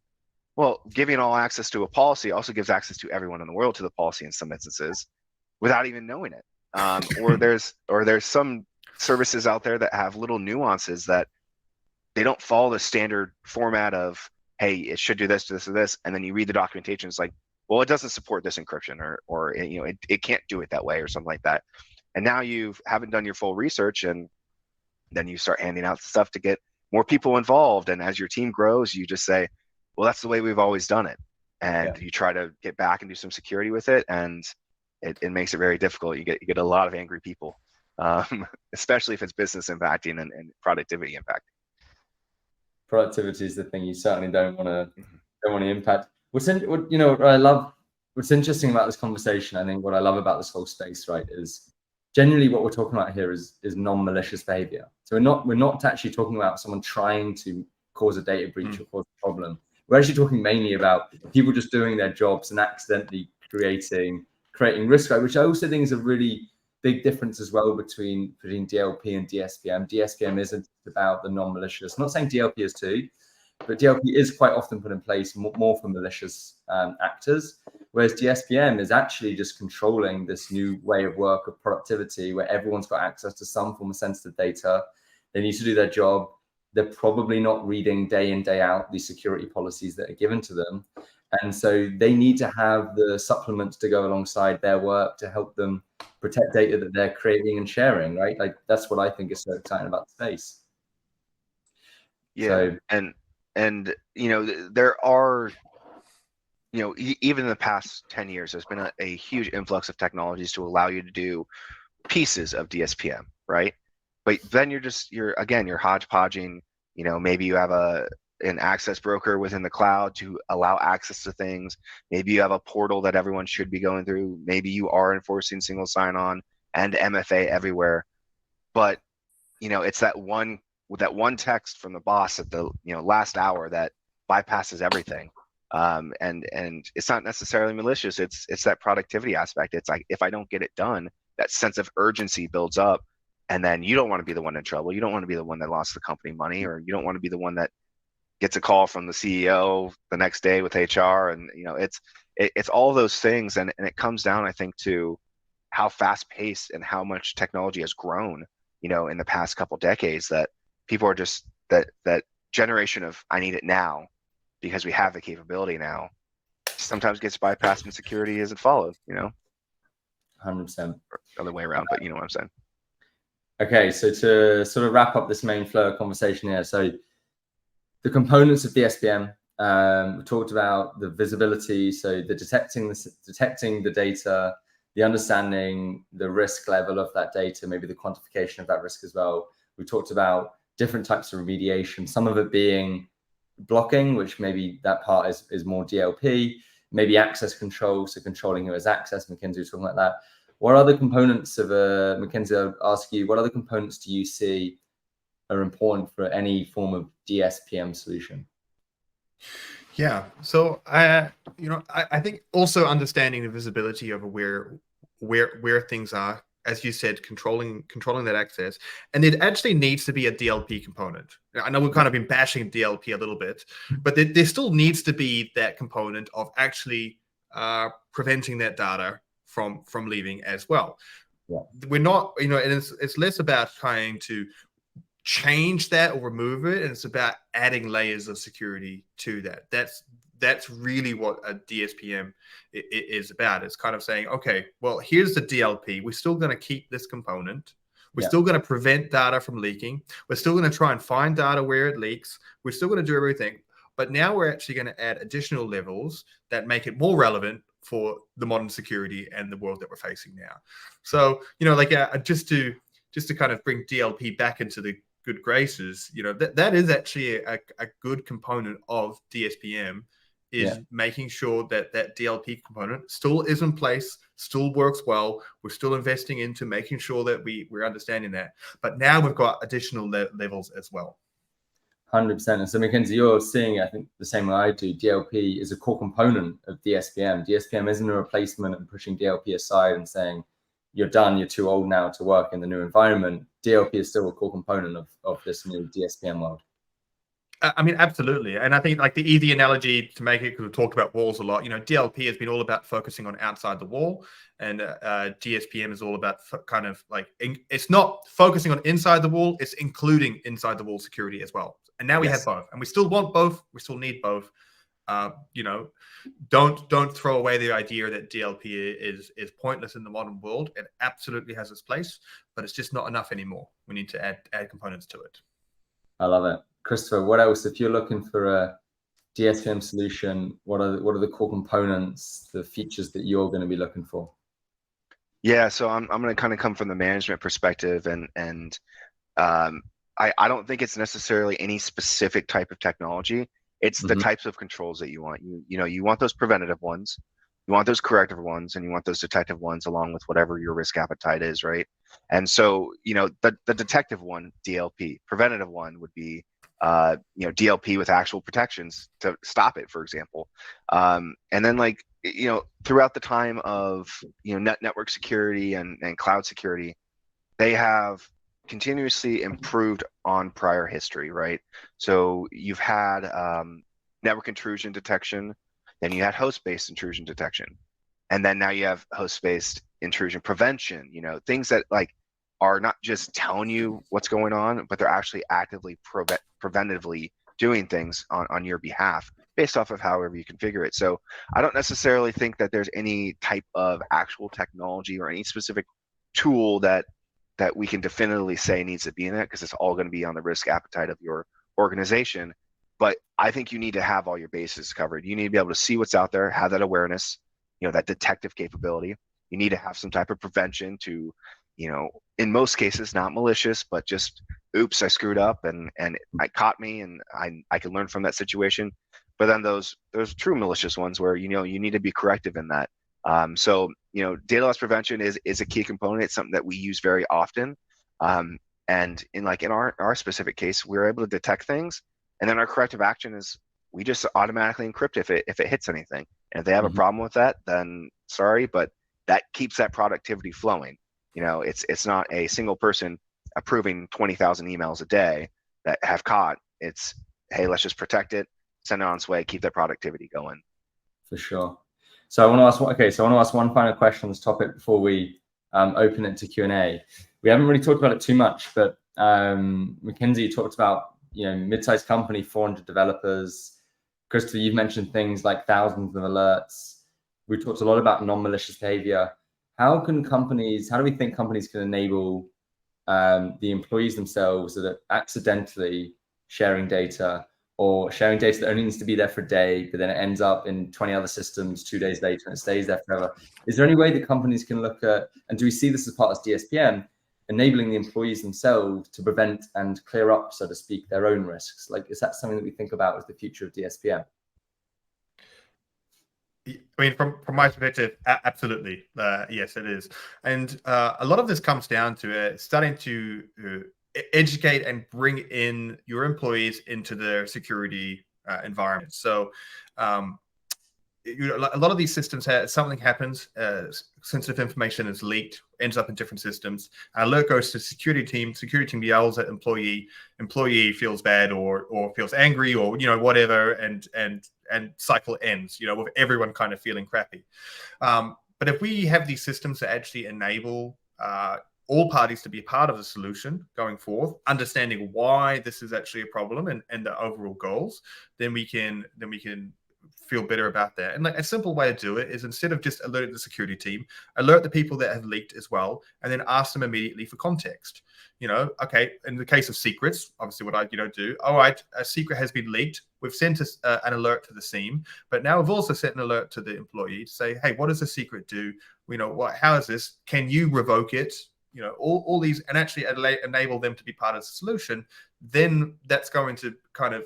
Well, giving all access to a policy also gives access to everyone in the world to the policy in some instances without even knowing it. Or there's some services out there that have little nuances that they don't follow the standard format of, hey, it should do this, this, or this, and then you read the documentation, it's like, well, it doesn't support this encryption, or it can't do it that way, or something like that. And now you haven't done your full research, and then you start handing out stuff to get more people involved. And as your team grows, you just say, well, that's the way we've always done it. And you try to get back and do some security with it, and it makes it very difficult. You get a lot of angry people, especially if it's business impacting and productivity impacting. productivity is the thing you certainly don't want to impact. What's interesting about this conversation, I think what I love about this whole space, right, is generally what we're talking about here is non-malicious behavior. So we're not actually talking about someone trying to cause a data breach or cause a problem. We're actually talking mainly about people just doing their jobs and accidentally creating risk, right? Which I also think is a really big difference as well between DLP and DSPM. DSPM isn't about the non-malicious. I'm not saying DLP is too, but DLP is quite often put in place more for malicious actors, whereas DSPM is actually just controlling this new way of work of productivity where everyone's got access to some form of sensitive data. They need to do their job. They're probably not reading day in, day out these security policies that are given to them. And so they need to have the supplements to go alongside their work to help them protect data that they're creating and sharing, right? Like that's what I think is so exciting about the space. Yeah, so, and there are, even in the past 10 years, there's been a huge influx of technologies to allow you to do pieces of DSPM, right? But then you're hodgepodging, maybe you have an access broker within the cloud to allow access to things. Maybe you have a portal that everyone should be going through. Maybe you are enforcing single sign-on and MFA everywhere. But, it's that one text from the boss at the last hour that bypasses everything. And it's not necessarily malicious. It's that productivity aspect. It's like, if I don't get it done, that sense of urgency builds up. And then you don't want to be the one in trouble. You don't want to be the one that lost the company money, or you don't want to be the one that gets a call from the CEO the next day with HR. And, it's all those things. And it comes down, I think, to how fast paced and how much technology has grown, in the past couple decades, that people are just that generation of, I need it now because we have the capability now, sometimes gets bypassed and security isn't followed, 100%. Other way around, but you know what I'm saying. Okay, so to sort of wrap up this main flow of conversation here, so the components of DSPM, we talked about the visibility, so the detecting the data, the understanding the risk level of that data, maybe the quantification of that risk as well. We talked about different types of remediation, some of it being blocking, which maybe that part is more DLP, maybe access control, so controlling who has access. McKinsey was talking about that. What other components of McKinsey, I'll ask you, what other components do you see are important for any form of DSPM solution? Yeah, so I think also understanding the visibility over where things are, as you said, controlling that access, and it actually needs to be a DLP component. I know we've kind of been bashing DLP a little bit, but there still needs to be that component of actually preventing that data from leaving as well. Yeah. We're not, and it's less about trying to change that or remove it, and it's about adding layers of security to that. That's really what a DSPM is about. It's kind of saying, okay, well, here's the DLP. We're still going to keep this component. We're still going to prevent data from leaking. We're still going to try and find data where it leaks. We're still going to do everything. But now we're actually going to add additional levels that make it more relevant for the modern security and the world that we're facing now. So, just to kind of bring DLP back into the good graces, that is actually a good component of DSPM, is making sure that DLP component still is in place, still works well. We're still investing into making sure that we're understanding that. But now we've got additional levels as well. 100%. And so, McKinsey, you're seeing, I think, the same way I do. DLP is a core component of DSPM. DSPM isn't a replacement and pushing DLP aside and saying, you're done, you're too old now to work in the new environment. DLP is still a core component of this new DSPM world. I mean, absolutely. And I think like the easy analogy to make it, because we've talked about walls a lot, DLP has been all about focusing on outside the wall, and DSPM is all about kind of like, it's not focusing on inside the wall, it's including inside the wall security as well. And now we have both, and we still want both. We still need both. Don't throw away the idea that DLP is pointless in the modern world. It absolutely has its place, but it's just not enough anymore. We need to add components to it. I love it. Christopher, what else? If you're looking for a DSPM solution, what are the core components, the features that you're going to be looking for? Yeah, so I'm going to kind of come from the management perspective, and I don't think it's necessarily any specific type of technology. It's the types of controls that you want. You want those preventative ones, you want those corrective ones, and you want those detective ones along with whatever your risk appetite is, right? And so, the detective one, DLP, preventative one would be, DLP with actual protections to stop it, for example. And then throughout the time of, network security and cloud security, they have continuously improved on prior history, right? So you've had network intrusion detection, then you had host-based intrusion detection, and then now you have host-based intrusion prevention. Things that are not just telling you what's going on, but they're actually actively preventively doing things on your behalf based off of however you configure it. So I don't necessarily think that there's any type of actual technology or any specific tool that we can definitively say needs to be in it, because it's all going to be on the risk appetite of your organization. But I think you need to have all your bases covered. You need to be able to see what's out there, have that awareness, that detective capability. You need to have some type of prevention to, in most cases, not malicious, but just, oops, I screwed up and it caught me, and I can learn from that situation. But then those true malicious ones where, you need to be corrective in that. So, data loss prevention is a key component. It's something that we use very often. And in our specific case, we're able to detect things, and then our corrective action is we just automatically encrypt if it hits anything. And if they have a problem with that, then sorry, but that keeps that productivity flowing. It's not a single person approving 20,000 emails a day that have caught. It's, hey, let's just protect it, send it on its way, keep that productivity going. For sure. So I want to ask one final question on this topic before we open it to Q&A. We haven't really talked about it too much, but Mackenzie talked about, mid-sized company, 400 developers. Christopher, you've mentioned things like thousands of alerts. We talked a lot about non-malicious behavior. How do we think companies can enable the employees themselves that are accidentally sharing data, or sharing data that only needs to be there for a day, but then it ends up in 20 other systems 2 days later and it stays there forever? Is there any way that companies can look at, and do we see this as part of DSPM, enabling the employees themselves to prevent and clear up, so to speak, their own risks? Is that something that we think about as the future of DSPM? I mean, from my perspective, absolutely. Yes, it is. And a lot of this comes down to starting to educate and bring in your employees into their security environment. So a lot of these systems, something happens, sensitive information is leaked, ends up in different systems. Alert goes to security team yells at employee feels bad or feels angry or whatever, and cycle ends, with everyone kind of feeling crappy. But if we have these systems that actually enable all parties to be part of the solution going forth, understanding why this is actually a problem and the overall goals, then we can feel better about that. And a simple way to do it is, instead of just alerting the security team, alert the people that have leaked as well, and then ask them immediately for context. Okay, in the case of secrets, obviously what I do, all right, a secret has been leaked. We've sent an alert to the team, but now we've also sent an alert to the employee to say, hey, what does the secret do? How is this? Can you revoke it? All these, and actually enable them to be part of the solution. Then that's going to kind of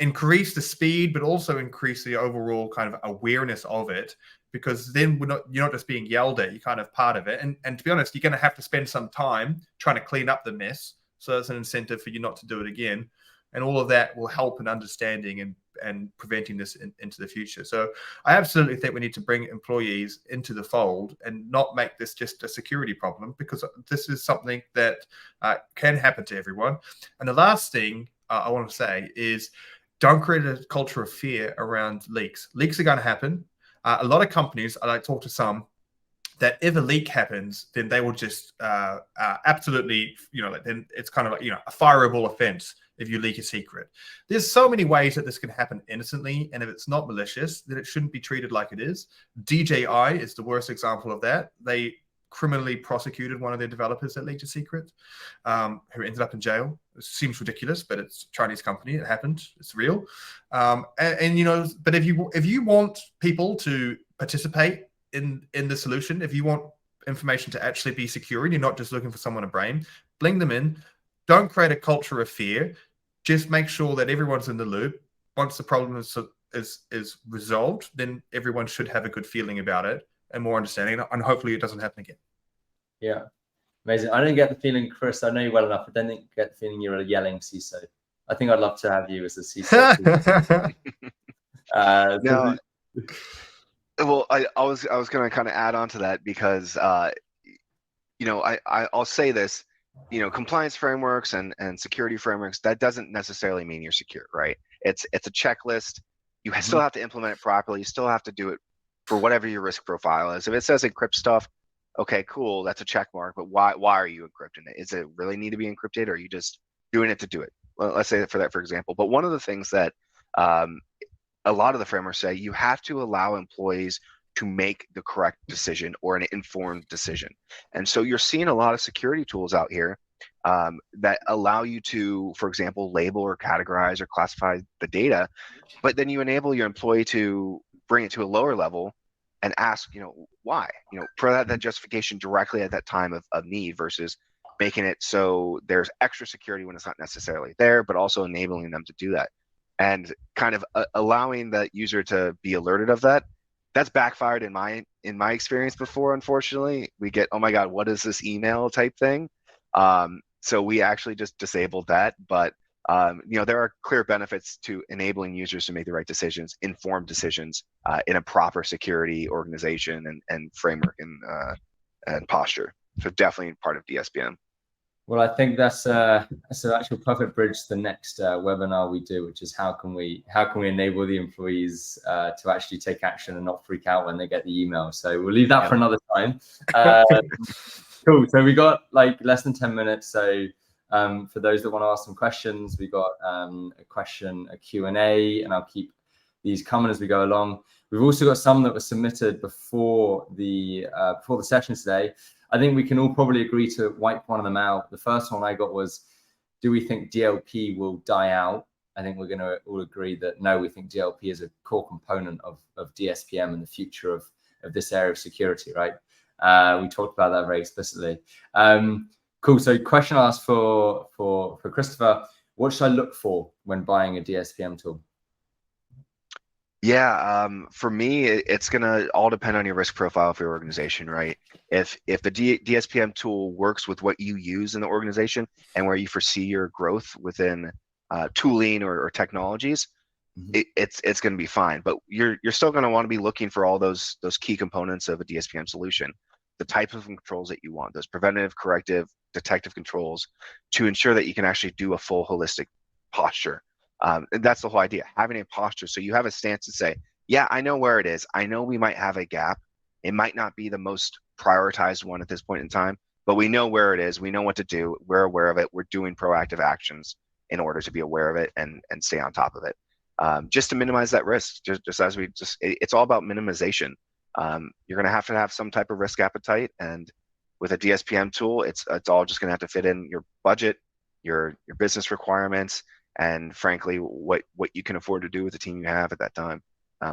increase the speed, but also increase the overall kind of awareness of it, because then you're not just being yelled at, you're kind of part of it. And to be honest, you're going to have to spend some time trying to clean up the mess. So it's an incentive for you not to do it again. And all of that will help in understanding and preventing this into the future. So I absolutely think we need to bring employees into the fold and not make this just a security problem, because this is something that can happen to everyone. And the last thing I want to say is, don't create a culture of fear around leaks. Leaks are going to happen. A lot of companies, I talk to some, that if a leak happens, then they will just absolutely, then it's kind of like, a fireable offense if you leak a secret. There's so many ways that this can happen innocently, and if it's not malicious, then it shouldn't be treated like it is. DJI is the worst example of that. They criminally prosecuted one of their developers that leaked a secret, who ended up in jail. It seems ridiculous, but it's a Chinese company. It happened. It's real. But if you want people to participate in the solution, if you want information to actually be secure and you're not just looking for someone to blame, bring them in, don't create a culture of fear. Just make sure that everyone's in the loop. Once the problem is resolved, then everyone should have a good feeling about it and more understanding, and hopefully it doesn't happen again. Yeah, amazing. I don't get the feeling, Chris, I know you well enough. I don't think I get the feeling you're a yelling CISO. I think I'd love to have you as a CISO. No, well, I was going to kind of add on to that because I'll say this, compliance frameworks and security frameworks, that doesn't necessarily mean you're secure, right? It's a checklist. You still have to implement it properly. You still have to do it for whatever your risk profile is. If it says encrypt stuff, okay, cool, that's a check mark. But why are you encrypting it? Is it really need to be encrypted, or are you just doing it to do it? Well, let's say that for example. But one of the things that a lot of the frameworks say, you have to allow employees to make the correct decision or an informed decision. And so you're seeing a lot of security tools out here that allow you to, for example, label or categorize or classify the data, but then you enable your employee to bring it to a lower level and ask, why, provide that justification directly at that time of need versus making it so there's extra security when it's not necessarily there, but also enabling them to do that. And kind of allowing that user to be alerted of that. That's backfired in my experience before. Unfortunately, we get, oh my God, what is this email type thing? So we actually just disabled that. But there are clear benefits to enabling users to make the right decisions, informed decisions in a proper security organization and framework and posture. So definitely part of DSPM. Well, I think that's an actual perfect bridge to the next webinar we do, which is how can we enable the employees to actually take action and not freak out when they get the email. So we'll leave that for another time. Cool. So we got like less than 10 minutes. So for those that want to ask some questions, we got a Q&A, and I'll keep these coming as we go along. We've also got some that were submitted before the session today. I think we can all probably agree to wipe one of them out. The first one I got was, do we think DLP will die out? I think we're going to all agree that no, we think DLP is a core component of DSPM and the future of this area of security, right? We talked about that very explicitly. Cool. So question asked for Christopher, what should I look for when buying a DSPM tool? Yeah, for me, it's going to all depend on your risk profile for your organization, right? If the DSPM tool works with what you use in the organization and where you foresee your growth within tooling or technologies, it's going to be fine. But you're still going to want to be looking for all those key components of a DSPM solution, the type of controls that you want, those preventative, corrective, detective controls, to ensure that you can actually do a full holistic posture. And that's the whole idea, having a posture. So you have a stance to say, yeah, I know where it is. I know we might have a gap. It might not be the most prioritized one at this point in time, but we know where it is. We know what to do. We're aware of it. We're doing proactive actions in order to be aware of it and stay on top of it, just to minimize that risk. It's all about minimization. You're going to have some type of risk appetite, and with a DSPM tool, it's all just going to have to fit in your budget, your business requirements, and frankly, what you can afford to do with the team you have at that time,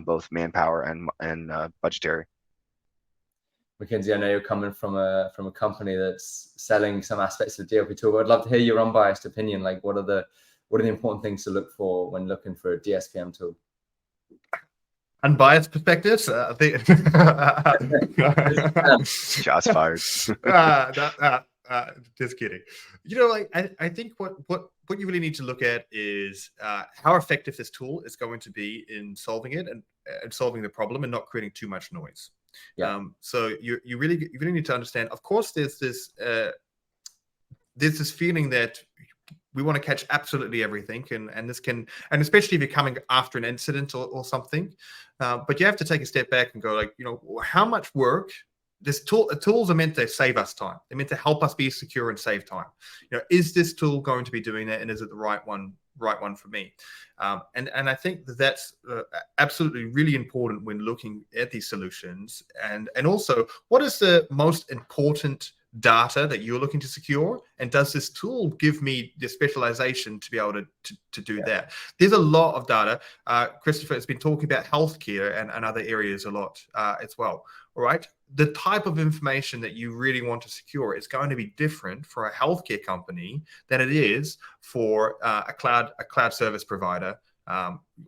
both manpower and budgetary. Mackenzie, I know you're coming from a company that's selling some aspects of the DLP tool, but I'd love to hear your unbiased opinion. Like, what are the important things to look for when looking for a DSPM tool? Unbiased perspectives. I think. Shots fired. Just kidding. I think what you really need to look at is how effective this tool is going to be in solving it and solving the problem and not creating too much noise. Yeah. So you really need to understand. Of course, there's this feeling that we want to catch absolutely everything, and especially if you're coming after an incident or something, but you have to take a step back and go, like, how much work. Tools are meant to save us time. They're meant to help us be secure and save time. Is this tool going to be doing that, and is it the right one for me? And I think that's absolutely really important when looking at these solutions. And also, what is the most important data that you're looking to secure, and does this tool give me the specialization to be able to do that? There's a lot of data. Christopher has been talking about healthcare and other areas a lot as well. All right. the type of information that you really want to secure is going to be different for a healthcare company than it is for a cloud service provider,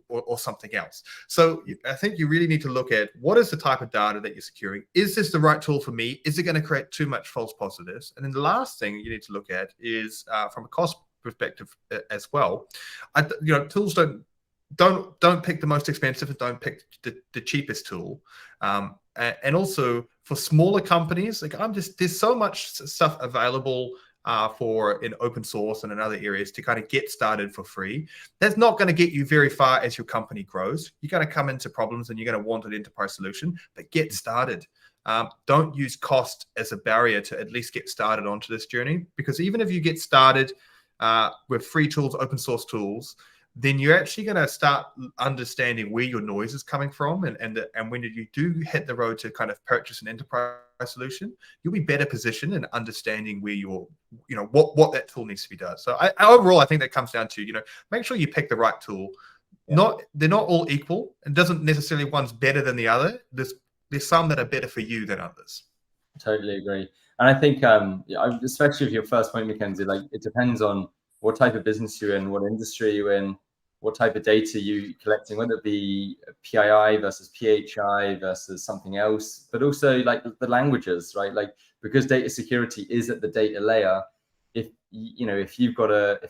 or something else. So I think you really need to look at what is the type of data that you're securing. Is this the right tool for me? Is it going to create too much false positives? And then the last thing you need to look at is from a cost perspective as well. Tools don't pick the most expensive, and don't pick the cheapest tool. And also for smaller companies, like there's so much stuff available in open source and in other areas to kind of get started for free. That's not going to get you very far as your company grows. You're going to come into problems and you're going to want an enterprise solution, but get started. Don't use cost as a barrier to at least get started onto this journey, because even if you get started with free tools, open source tools, then you're actually going to start understanding where your noise is coming from. And when you do hit the road to kind of purchase an enterprise solution, you'll be better positioned in understanding where what that tool needs to be done. So overall, I think that comes down to, make sure you pick the right tool. Yeah. They're not all equal. It doesn't necessarily one's better than the other. There's some that are better for you than others. Totally agree. And I think, especially with your first point, Mackenzie, like it depends on what type of business you're in, what industry you're in, what type of data you're collecting, whether it be PII versus PHI versus something else, but also like the languages, right? Like, because data security is at the data layer, if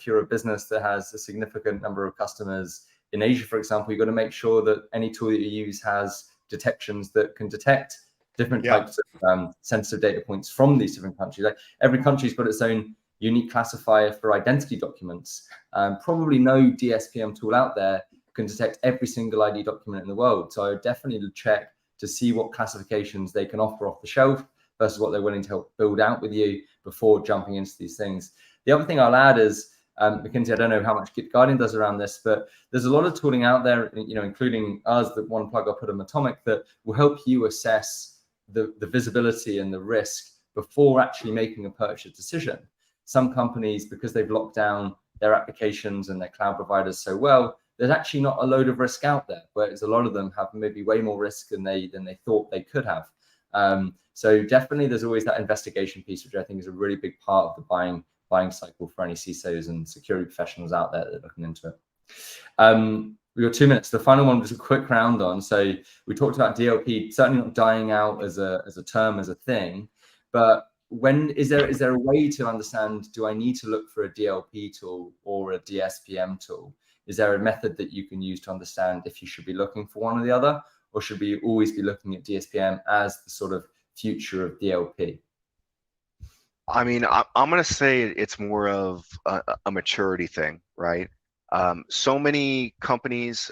you're a business that has a significant number of customers in Asia, for example, you've got to make sure that any tool that you use has detections that can detect different types of sensitive data points from these different countries. Like every country's got its own unique classifier for identity documents. Probably no DSPM tool out there can detect every single ID document in the world. So I would definitely check to see what classifications they can offer off the shelf versus what they're willing to help build out with you before jumping into these things. The other thing I'll add is, Mackenzie, I don't know how much Git Guardian does around this, but there's a lot of tooling out there, including us, that one plug I'll put on Atomic, that will help you assess the visibility and the risk before actually making a purchase decision. Some companies, because they've locked down their applications and their cloud providers so well, there's actually not a load of risk out there, whereas a lot of them have maybe way more risk than they thought they could have. So definitely there's always that investigation piece, which I think is a really big part of the buying cycle for any CISOs and security professionals out there that are looking into it. We've got 2 minutes. The final one was a quick round on. So we talked about DLP, certainly not dying out as a term, as a thing, but is there a way to understand, do I need to look for a DLP tool or a DSPM tool? Is there a method that you can use to understand if you should be looking for one or the other, or should we always be looking at DSPM as the sort of future of DLP? I mean, I'm going to say it's more of a maturity thing, right? So many companies,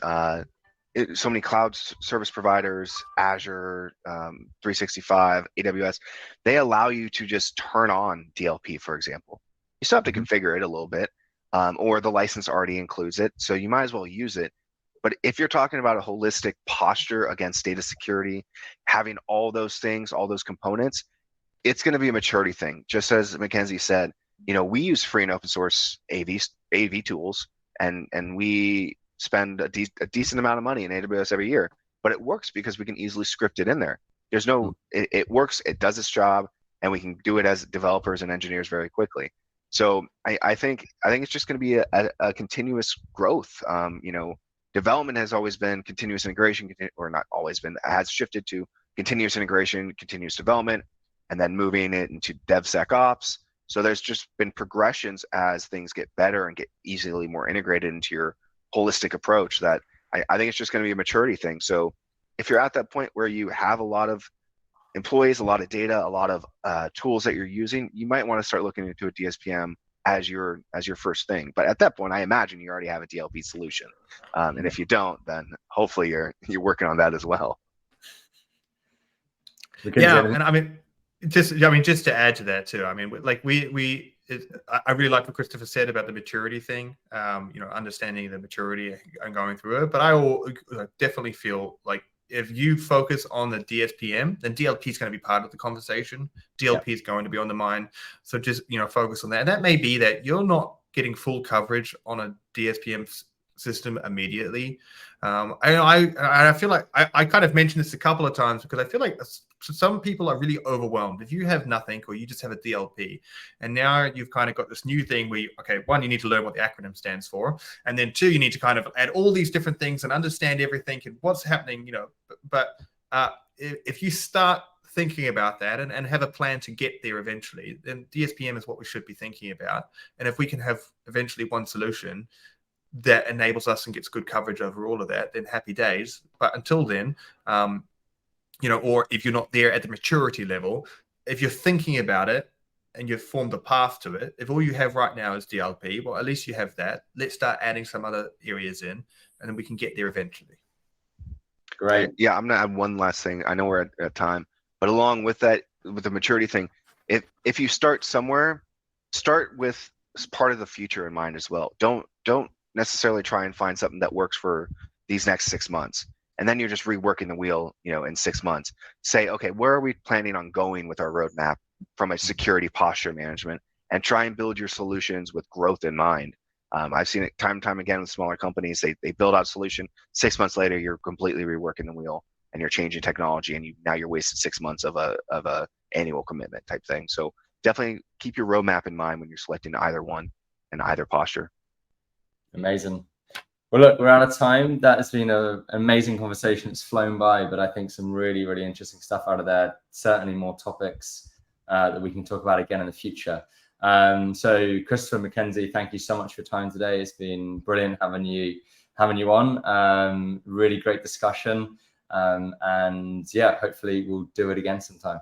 so many cloud service providers, Azure, 365, AWS, they allow you to just turn on DLP, for example. You still have to configure it a little bit, or the license already includes it, so you might as well use it. But if you're talking about a holistic posture against data security, having all those things, all those components, it's going to be a maturity thing. Just as Mackenzie said, we use free and open source AV tools, and we spend a decent amount of money in AWS every year, but it works because we can easily script it in there. There's no, it works, it does its job, and we can do it as developers and engineers very quickly. So I think it's just going to be a continuous growth. Development has always been continuous integration, or not always been, has shifted to continuous integration, continuous development, and then moving it into DevSecOps. So there's just been progressions as things get better and get easily more integrated into your holistic approach, that I think it's just going to be a maturity thing. So if you're at that point where you have a lot of employees, a lot of data, a lot of tools that you're using, you might want to start looking into a DSPM as your first thing. But at that point, I imagine you already have a DLP solution. And if you don't, then hopefully you're working on that as well. Yeah, and I mean, just to add to that too, I mean, like I really like what Christopher said about the maturity thing, understanding the maturity and going through it. But I definitely feel like if you focus on the DSPM, then DLP is going to be part of the conversation. DLP is going to be on the mind. So just, focus on that. And that may be that you're not getting full coverage on a DSPM system immediately. I feel like I kind of mentioned this a couple of times, because I feel like some people are really overwhelmed. If you have nothing, or you just have a DLP, and now you've kind of got this new thing where, okay, one, you need to learn what the acronym stands for, and then two, you need to kind of add all these different things and understand everything and what's happening, you know. But if you start thinking about that and have a plan to get there eventually, then DSPM is what we should be thinking about. And if we can have eventually one solution that enables us and gets good coverage over all of that, then happy days. But until then, you know, or if you're not there at the maturity level, if you're thinking about it and you've formed a path to it, if all you have right now is DLP, well, at least you have that. Let's start adding some other areas in, and then we can get there eventually. Great. Yeah, I'm gonna add one last thing. I know we're at time, but along with that, with the maturity thing, if you start somewhere, start with part of the future in mind as well. Don't necessarily try and find something that works for these next 6 months, and then you're just reworking the wheel, you know, in 6 months. Say, okay, where are we planning on going with our roadmap from a security posture management, and try and build your solutions with growth in mind. I've seen it time and time again with smaller companies. They build out a solution. 6 months later, you're completely reworking the wheel and you're changing technology, and now you're wasting 6 months of a annual commitment type thing. So definitely keep your roadmap in mind when you're selecting either one and either posture. Amazing. Well, look, we're out of time. That has been an amazing conversation. It's flown by, but I think some really, really interesting stuff out of there. Certainly more topics that we can talk about again in the future. So Christopher, Mackenzie, thank you so much for your time today. It's been brilliant having you on. Really great discussion. And yeah, hopefully we'll do it again sometime.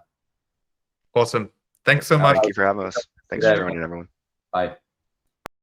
Awesome. Thanks so much. Thank you for having us. Thanks for joining, everyone. Bye.